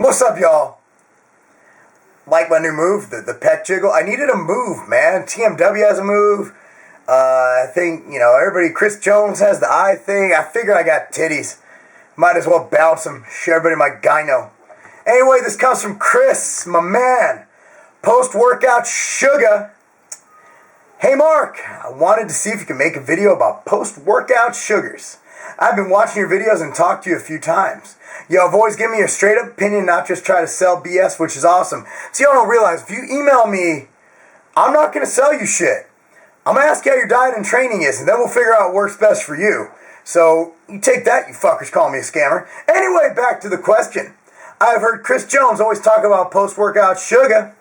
What's up, y'all? Like my new move, the pet jiggle? I needed a move, man. TMW has a move. I think, everybody, Chris Jones has the eye thing. I figure I got titties. Might as well bounce them. Show everybody my gyno. Anyway, this comes from Chris, my man. Post-workout sugar. Hey, Mark. I wanted to see if you could make a video about post-workout sugars. I've been watching your videos and talked to you a few times. Y'all have always given me a straight-up opinion, not just try to sell BS, which is awesome. So y'all don't realize, if you email me, I'm not going to sell you shit. I'm going to ask you how your diet and training is, and then we'll figure out what works best for you. So you take that, you fuckers call me a scammer. Anyway, back to the question. I've heard Chris Jones always talk about post-workout sugar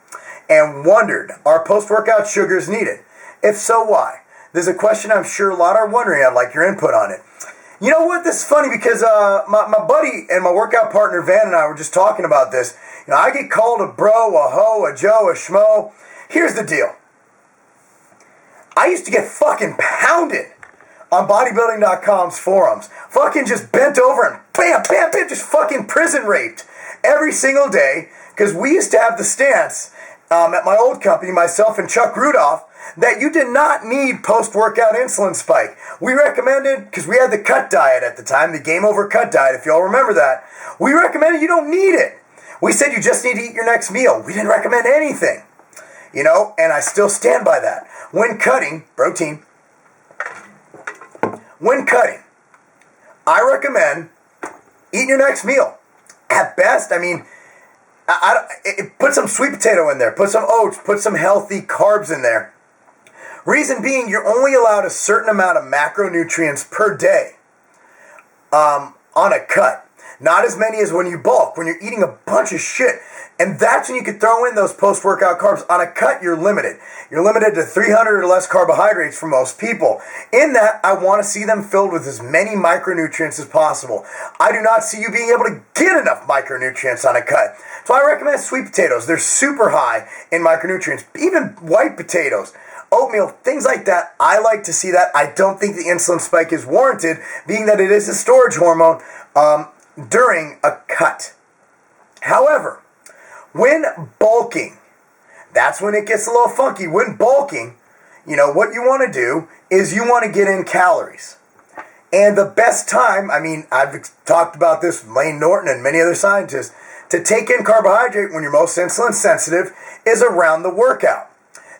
and wondered, are post-workout sugars needed? If so, why? There's a question I'm sure a lot are wondering. I'd like your input on it. You know what? This is funny because my buddy and my workout partner Van and I were just talking about this. I get called a bro, a hoe, a Joe, a schmo. Here's the deal. I used to get fucking pounded on bodybuilding.com's forums. Fucking just bent over and bam, bam, bam, just fucking prison raped every single day. Because we used to have the stance at my old company, myself and Chuck Rudolph, that you did not need post-workout insulin spike. We recommended, because we had the cut diet at the time, the game over cut diet, if y'all remember that. We recommended you don't need it. We said you just need to eat your next meal. We didn't recommend anything. And I still stand by that. When cutting, protein, I recommend eating your next meal. At best, put some sweet potato in there, put some oats, put some healthy carbs in there. Reason being, you're only allowed a certain amount of macronutrients per day on a cut. Not as many as when you bulk, when you're eating a bunch of shit. And that's when you can throw in those post-workout carbs. On a cut, you're limited. You're limited to 300 or less carbohydrates for most people. In that, I want to see them filled with as many micronutrients as possible. I do not see you being able to get enough micronutrients on a cut. So I recommend sweet potatoes. They're super high in micronutrients. Even white potatoes, oatmeal, things like that. I like to see that. I don't think the insulin spike is warranted, being that it is a storage hormone during a cut. However, when bulking, that's when it gets a little funky. When bulking, what you want to do is you want to get in calories. And the best time, I've talked about this with Layne Norton and many other scientists, to take in carbohydrate when you're most insulin sensitive is around the workout.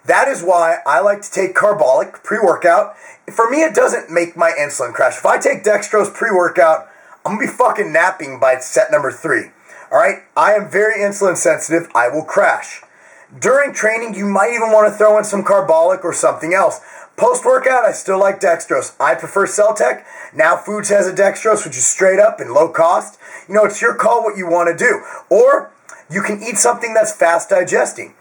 That is why I like to take Carbolic pre-workout. For me, it doesn't make my insulin crash. If I take dextrose pre-workout, I'm going to be fucking napping by set number 3. Alright? I am very insulin sensitive. I will crash. During training, you might even want to throw in some Carbolic or something else. Post-workout, I still like dextrose. I prefer Celtec. Now Foods has a dextrose, which is straight up and low cost. It's your call what you want to do. Or you can eat something that's fast digesting.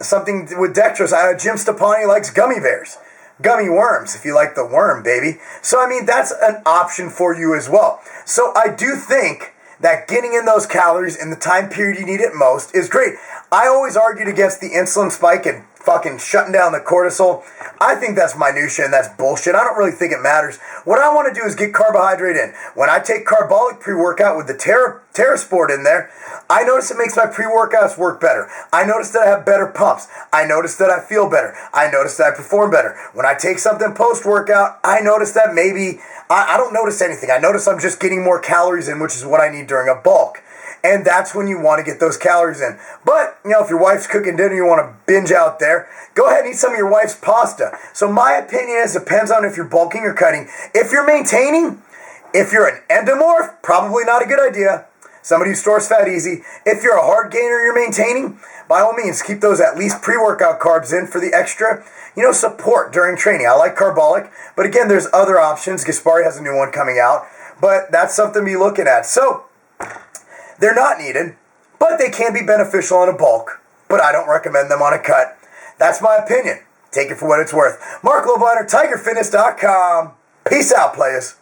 Something with dextrose. Jim Stepani likes gummy bears. Gummy worms, if you like the worm, baby. So, that's an option for you as well. So, I do think that getting in those calories in the time period you need it most is great. I always argued against the insulin spike and fucking shutting down the cortisol. I think that's minutia and that's bullshit. I don't really think it matters. What I want to do is get carbohydrate in. When I take Carbolic pre-workout with the TerraSport in there, I notice it makes my pre-workouts work better. I notice that I have better pumps. I notice that I feel better. I notice that I perform better. When I take something post-workout, I notice that maybe, I don't notice anything. I notice I'm just getting more calories in, which is what I need during a bulk. And that's when you want to get those calories in. But, if your wife's cooking dinner, you want to binge out there, go ahead and eat some of your wife's pasta. So my opinion is, depends on if you're bulking or cutting. If you're maintaining, if you're an endomorph, probably not a good idea. Somebody who stores fat easy. If you're a hard gainer, you're maintaining, by all means, keep those at least pre-workout carbs in for the extra, support during training. I like Carbolic, but again, there's other options. Gaspari has a new one coming out, but that's something to be looking at. So, they're not needed, but they can be beneficial on a bulk, but I don't recommend them on a cut. That's my opinion. Take it for what it's worth. Mark Lobliner, TigerFitness.com. Peace out, players.